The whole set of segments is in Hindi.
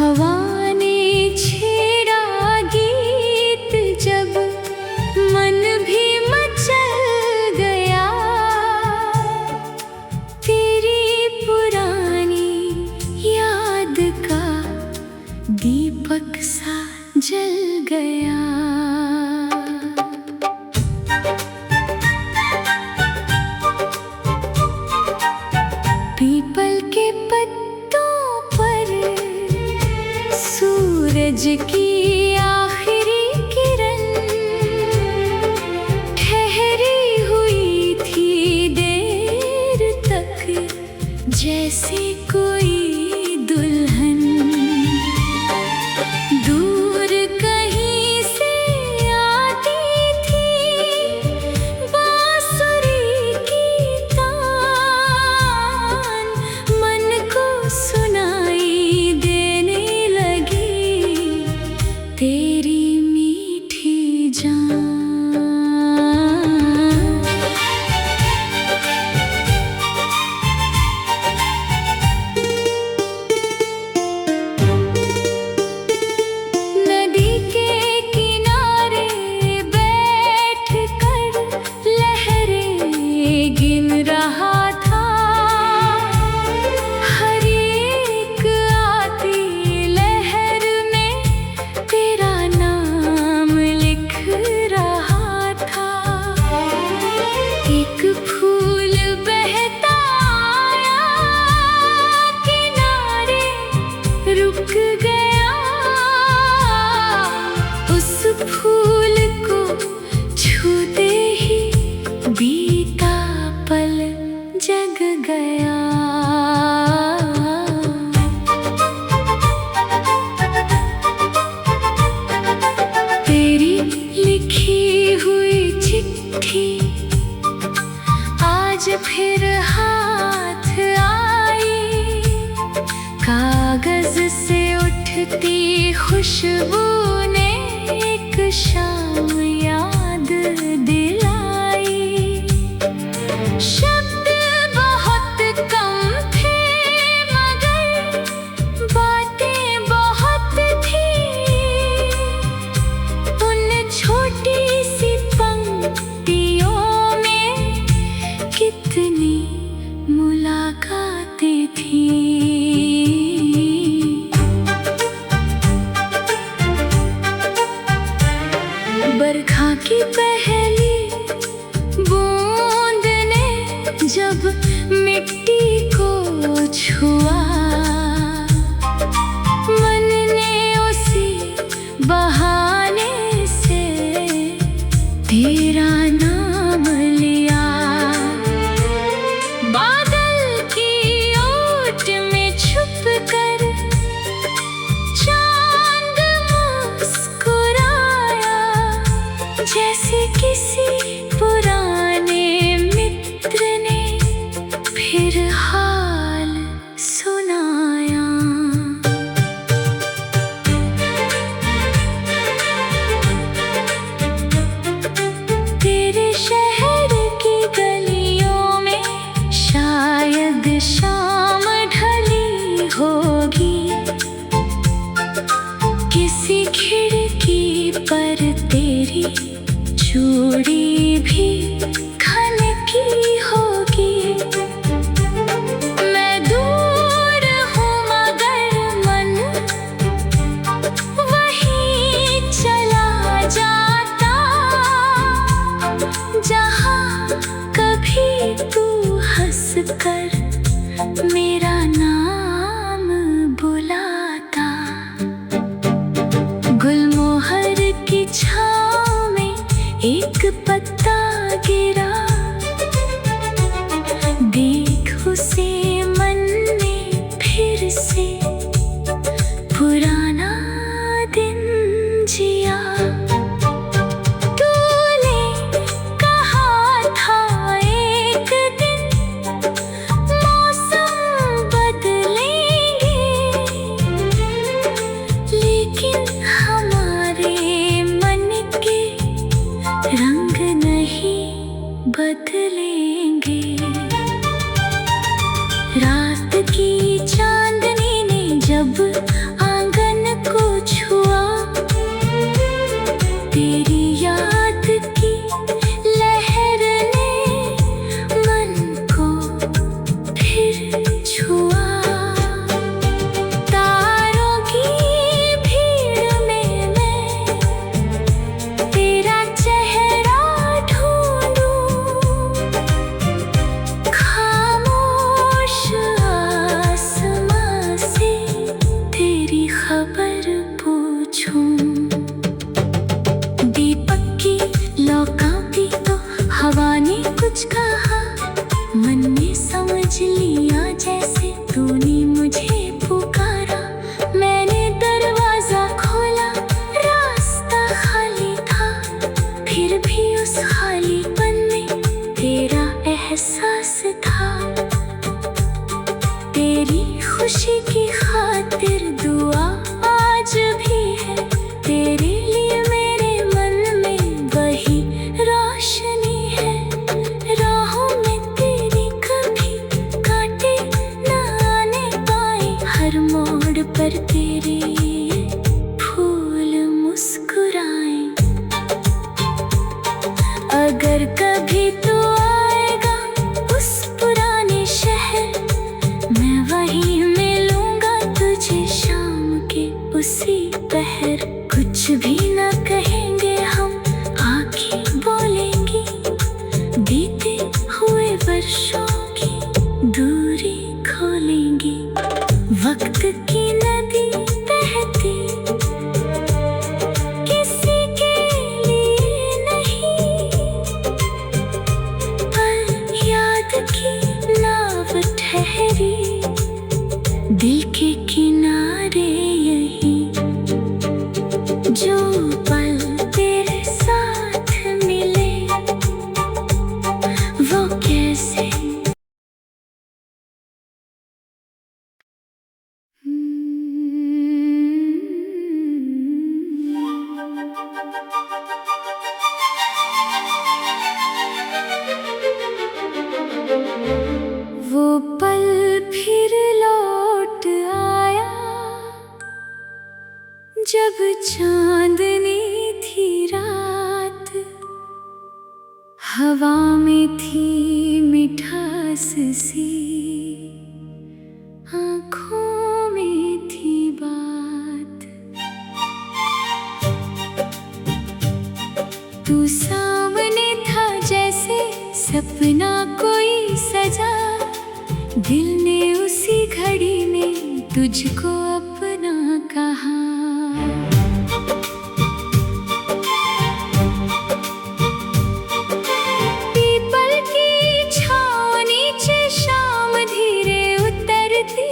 हवा ने छेड़ा गीत जब मन भी मचल गया, तेरी पुरानी याद का दीपक सा जल गया। पीपल के पत्तों पर सूरज की आखिरी किरण ठहरी हुई थी देर तक, जैसे कोई दुल्हन दूर कहीं से आती थी। बांसुरी की तान मन को सुनाई देने लगी, तेरी मीठी जान। नदी के किनारे बैठकर लहरें गिन रहा था, हर एक आती लहर में तेरा नाम लिख रहा था। एक फूल बहता आया, किनारे रुक गया, उस फूल को छूते ही बीता पल जग गया। तेरी लिखी हुई चिट्ठी आज फिर हाथ आई, कागज से उठती खुशबू ने एक शाम याद दिलाई। शब्द बहुत कम थे मगर बातें बहुत थी, उन छोटी सी पंक्तियों में कितनी मुलाकातें थी। बरखा की पहली बूंद ने जब मिट्टी को छुआ, मन ने उसी बहाने से तेरा नाम लिया। बादल की ओट में छुप कर चांद मुस्कुराया, जैसे किसी पुराने मित्र ने फिर हाल सुनाया। तेरे शहर की गलियों में शायद शाम ढली होगी, किसी खिड़की पर तेरी चूड़ी भी खनकी होगी। मैं दूर हूँ मगर मन वहीं चला जाता, जहाँ कभी तू हंस कर मेरा नाम बुलाता। गुलमोहर की छाँव में एक पत्ता गिरा, देख उसे मन ने फिर से पुराना दिन जिया। तूने कहा था एक दिन मौसम बदल समझ लिया जैसे तूने मुझे पुकारा। मैंने दरवाजा खोला, रास्ता खाली था, फिर भी उस खालीपन में तेरा एहसास था। तेरी खुशी की खातिर दुआ आज भी है, तेरे लिए मेरे मन में वही रोशनी है। राहों में तेरी कभी कांटे न आने पाए, हर मोड़ पर तेरे फूल मुस्कुराए। अगर कभी तू आएगा उस पुराने शहर, मैं वहीं मिलूंगा तुझे शाम के उसी पहर। कुछ भी न कहेंगे हम, आँखें बोलेंगी, बीते हुए वर्षों की दूरी खोलेंगी। वक्त की नदी बहती किसी के लिए नहीं, पर याद की नाव ठहरी दिल के किनारे यही। जो पल तेरे साथ मिले वो कैसे वो पल फिर लौट आया जब चांदनी थी रात। हवा में थी मिठास सी, आँखों में थी बात। तू सामने था जैसे सपना कोई सजा, दिल ने उसी घड़ी में तुझको अपना कहा। पीपल की छाँव नीचे शाम धीरे उतरती,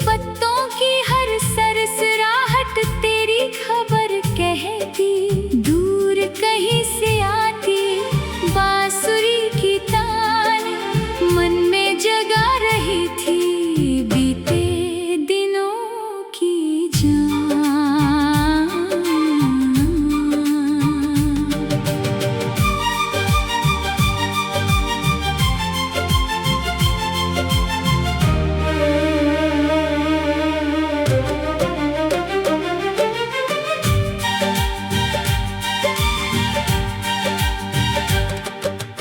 पत्तों की हर सरसराहट तेरी खबर कहती। दूर कहीं से आती बांसुरी की तान मन में जगा रही थी बीते दिनों की जान।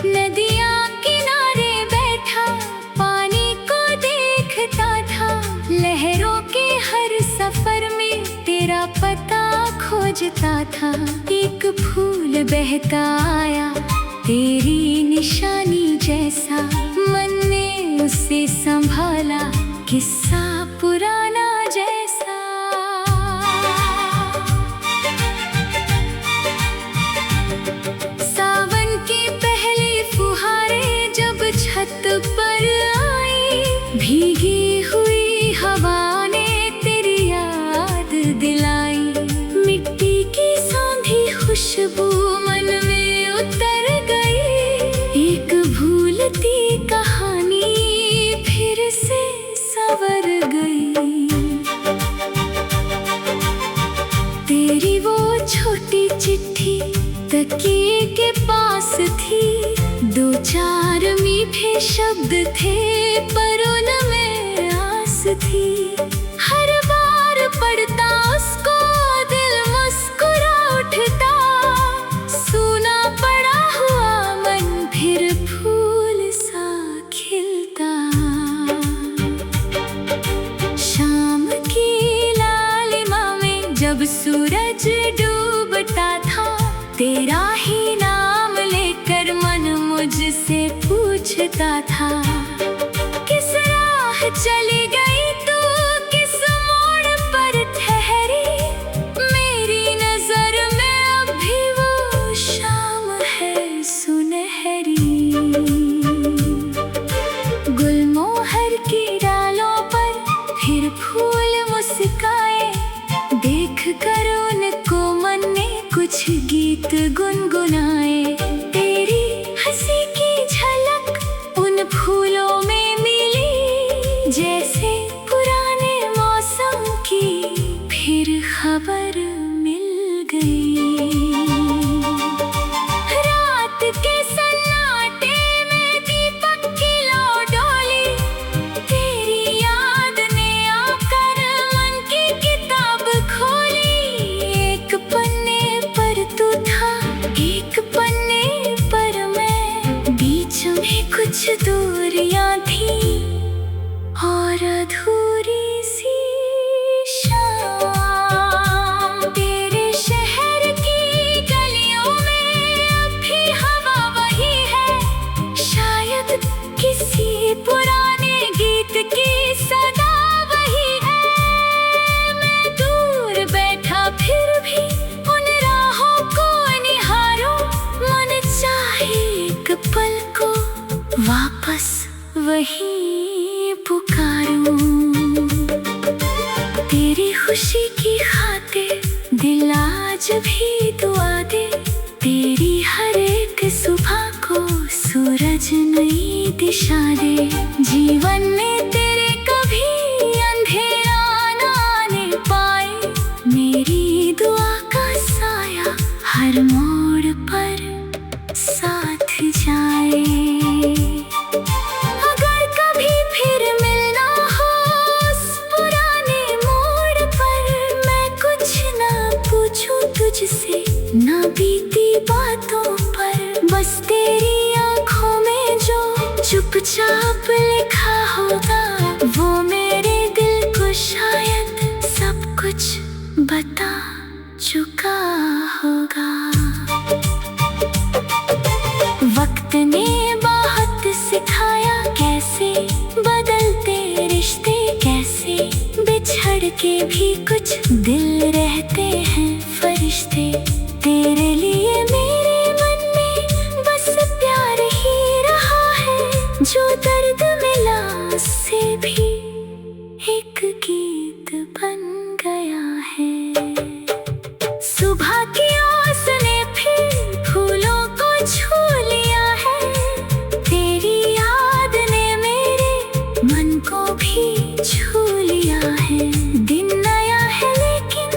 नदियाँ किनारे बैठा पानी को देखता था, लहरों के हर सफर में तेरा पता खोजता था। एक फूल बहता आया तेरी निशानी जैसा, मन ने उसे संभाला किस्सा पुराना जैसा। सावन की पहली फुहारें जब छत पर आई, भीगी हुई हवा ने तेरी याद दिलाई। मिट्टी की सौंधी खुशबू मन में उतर गई, एक भूलती कहानी फिर से संवर गई। तेरी वो छोटी चिट्ठी तकिए के पास थी, दो चार मीठे शब्द थे पर उनमें आस थी। हर बार पढ़ता उसको दिल मुस्कुरा उठता, सूना पड़ा हुआ मन फिर फूल सा खिलता। शाम की लालिमा में जब सूरज डूबता था, तेरा ही नाम लेकर मन मुझसे पूछता था। किस राह चली गई तू, किस मोड़ पर ठहरी, मेरी नजर में अब भी वो शाम है सुनहरी। गुल गीत गुनगुनाए। तेरी हंसी की झलक उन फूलों में मिली, जैसे पुराने मौसम की फिर खबर मिल गई। रात के सन्नाटे में दीपक की लौ डोली, तेरी याद ने आकर मन की किताब खोली। एक पन्ने पर तू था, एक पन्ने पर मैं, बीच में कुछ दूरियां थी और अधूरी सी शाम। तेरे शहर की गलियों में अब भी हवा वही है, शायद किसी पुराने गीत की सदा वही है। मैं दूर बैठा फिर भी उन राहों को निहारूं, मन चाहे एक पल को वापस वहीं पुकारूं। तेरी खुशी की खातिर दिल आज भी दुआ दे, तेरी हर एक सुबह को सूरज नई दिशा दे। जीवन में तेरे कभी अंधेरा न आने पाए, मेरी दुआ का साया हर मोड़ पर साथ जाए। अगर कभी फिर मिलना हो उस पुराने मोड़ पर, मैं कुछ ना पूछूं तुझसे, ना बीती बातों पर, बस तेरी आंखों में जो चुपचाप लिखा होगा, वो मेरे दिल को शायद सब कुछ बता चुका होगा। वक्त ने बहुत सिखाया कैसे बदलते रिश्ते, कैसे बिछड़ के भी कुछ दिल रहते हैं फरिश्ते। तेरे लिए मेरे मन में बस प्यार ही रहा है, जो दर्द मिला उससे भी एक गीत बन गया है। सुबह की ओस ने फिर फूलों को छू लिया है, तेरी याद ने मेरे मन को भी छू लिया है। दिन नया है लेकिन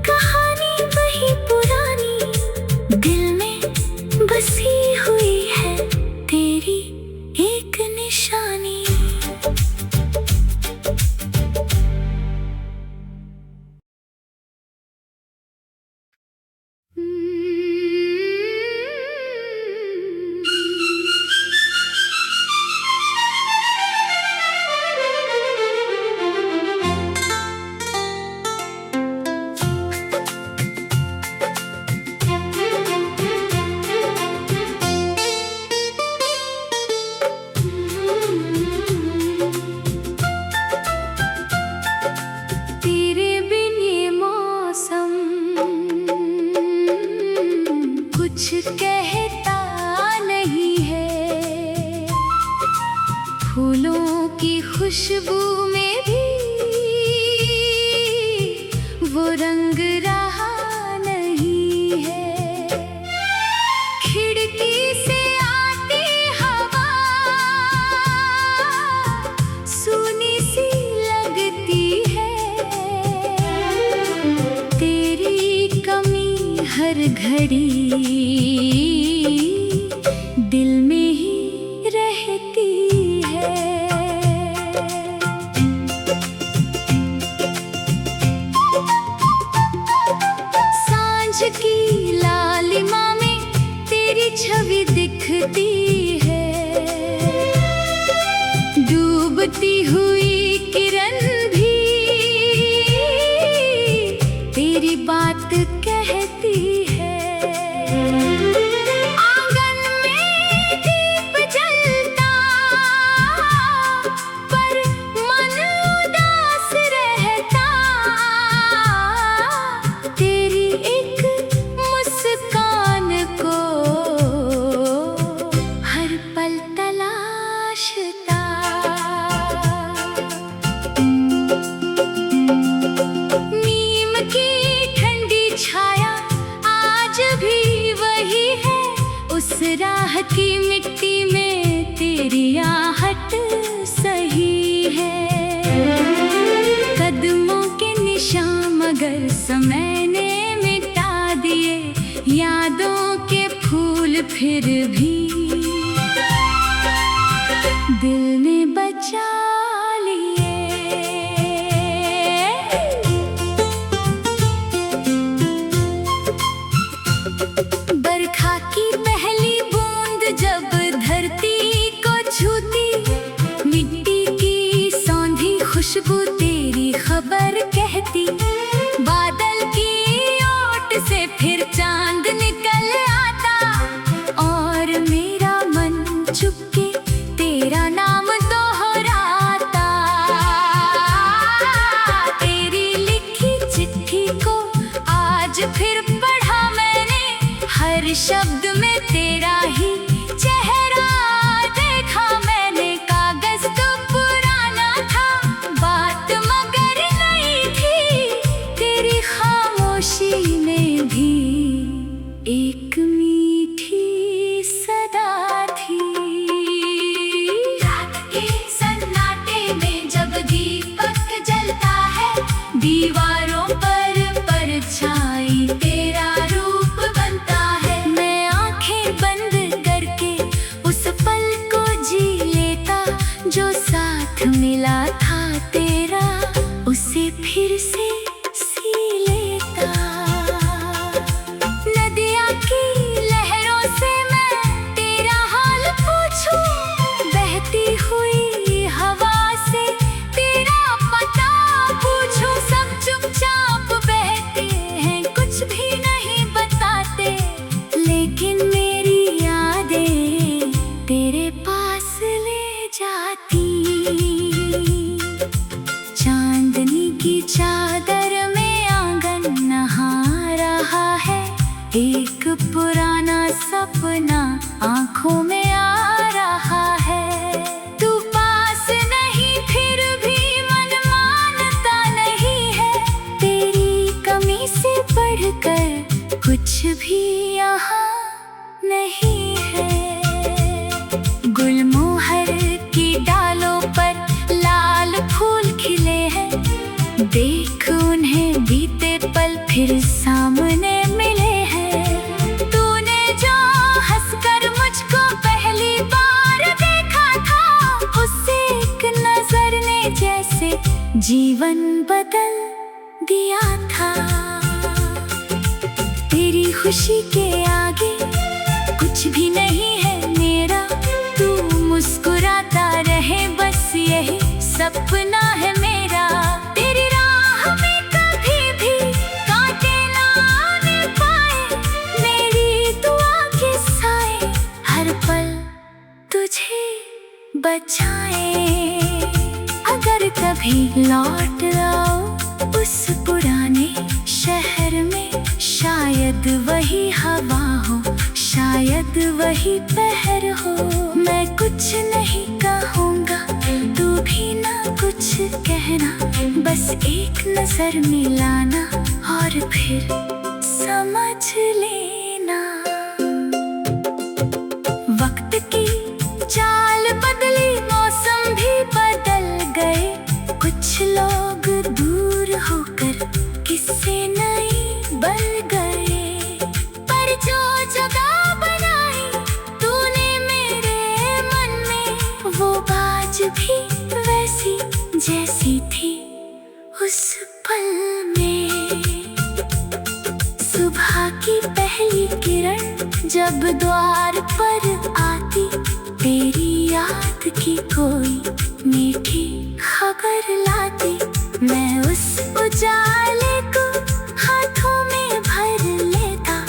कहानी वही पुरानी, दिल में बसी हुई है तेरी एक निशानी। तेरे बिन ये मौसम कुछ कहता नहीं है, फूलों की खुशबू में भी वो रंग रहा नहीं है। खिड़की से आती हवा सूनी सी लगती है, तेरी कमी हर घड़ी दिल में ही रहती है। सांझ की लालिमा में तेरी छवि दिखती है, डूबती हुई किरण भी तेरी बात कहती है। आंगन में दीप जलता पर मन उदास रहता, तेरी एक मुस्कान को हर पल तलाशता। की मिट्टी में तेरी आहट सही है। कदमों के निशान मगर समय ने मिटा दिए, यादों के फूल फिर भी दिल ने बचा लिए। बरखा की पहली बूंद जब धरती को छूती, मिट्टी की सौंधी खुशबू तेरी खबर कहती। बादल की ओट से फिर चांद निकल आता, और मेरा मन चुपके तेरा नाम दोहराता। तेरी लिखी चिट्ठी को आज फिर पढ़ा मैंने, हर शब्द में तेरा ही चेहरा देखा मैंने। कागज तो पुराना था, बात मगर नई थी, तेरी खामोशी में भी एक मीठी सदा थी। रात के सन्नाटे में जब दीपक जलता है, दीवारों पर परछाई तेरा रूप बनता है। मैं आंखें बंद करके उस पल को जी लेता, जो साथ मिला था तेरा उसे फिर से सी लेता। नदिया की लहरों से मैं तेरा हाल पूछूं, बहती हुई हवा से तेरा पता पूछूं। सब चुपचाप बहते हैं, कुछ भी नहीं बताते, लेकिन मेरी यादें तेरे पास ले जाती। चांदनी की चादर में आंगन नहा रहा है, एक पुराना सपना आंखों में आ रहा है। तू पास नहीं फिर भी मन मानता नहीं है, तेरी कमी से बढ़कर कुछ भी यहाँ नहीं है। गुलमोहर की डालों पर लाल फूल खिले हैं, देख उन्हें बीते पल फिर सामने मिले हैं। तूने जो हंसकर मुझको पहली बार देखा था, उससे एक नजर ने जैसे जीवन बदल दिया था। तेरी खुशी के आगे कुछ भी नहीं है मेरा, तू मुस्कुराता रहे बस यही सपना है मेरा। तेरी राह में कभी भी कांटे ना आने पाए, मेरी दुआ के साए हर पल तुझे बचाए। अगर कभी लौट आओ उस पुराने शहर में, शायद वही हवा हो, शायद वही पहर हो। मैं कुछ नहीं कहूँगा, तू भी ना कुछ कहना, बस एक नजर मिलाना और फिर समझ लेना। वक्त की चाल बदली, मौसम भी बदल गए, कुछ लोग दूर होकर किससे नहीं बन गए। पर जो जगह बनाई तूने मेरे मन में, वो आज भी वैसी जैसी थी उस पल में। सुबह की पहली किरण जब द्वार पर आती, तेरी याद की कोई मीठी खबर लाती। मैं उस उजाले को हाथों में भर लेता,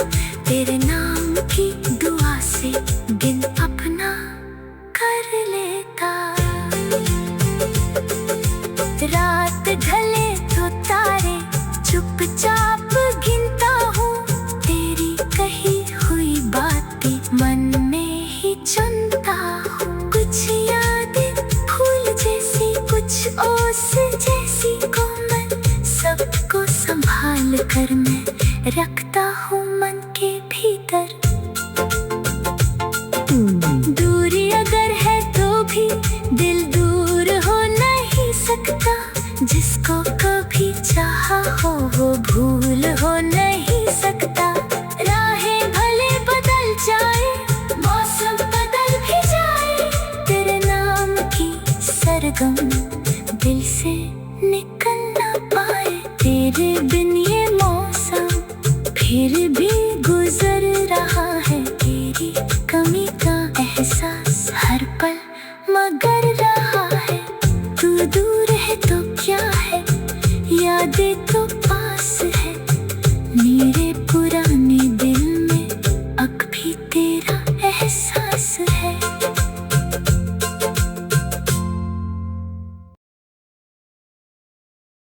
तेरे नाम की दुआ से दिन अपना कर लेता। रात ढले तो तारे चुपचाप गिनता हूँ, तेरी कही हुई बातें मन में ही चुनता हूँ। कुछ यादें फूल जैसी, कुछ ओस जैसी कोमल, सबको संभाल कर मैं रखता हूँ मन के भीतर। दिल से निकल ना पाए तेरे बिन ये मौसम, फिर भी गुजर रहा है तेरी कमी का एहसास हर पल मगर रहा है। तू दूर है तो क्या है, यादें तो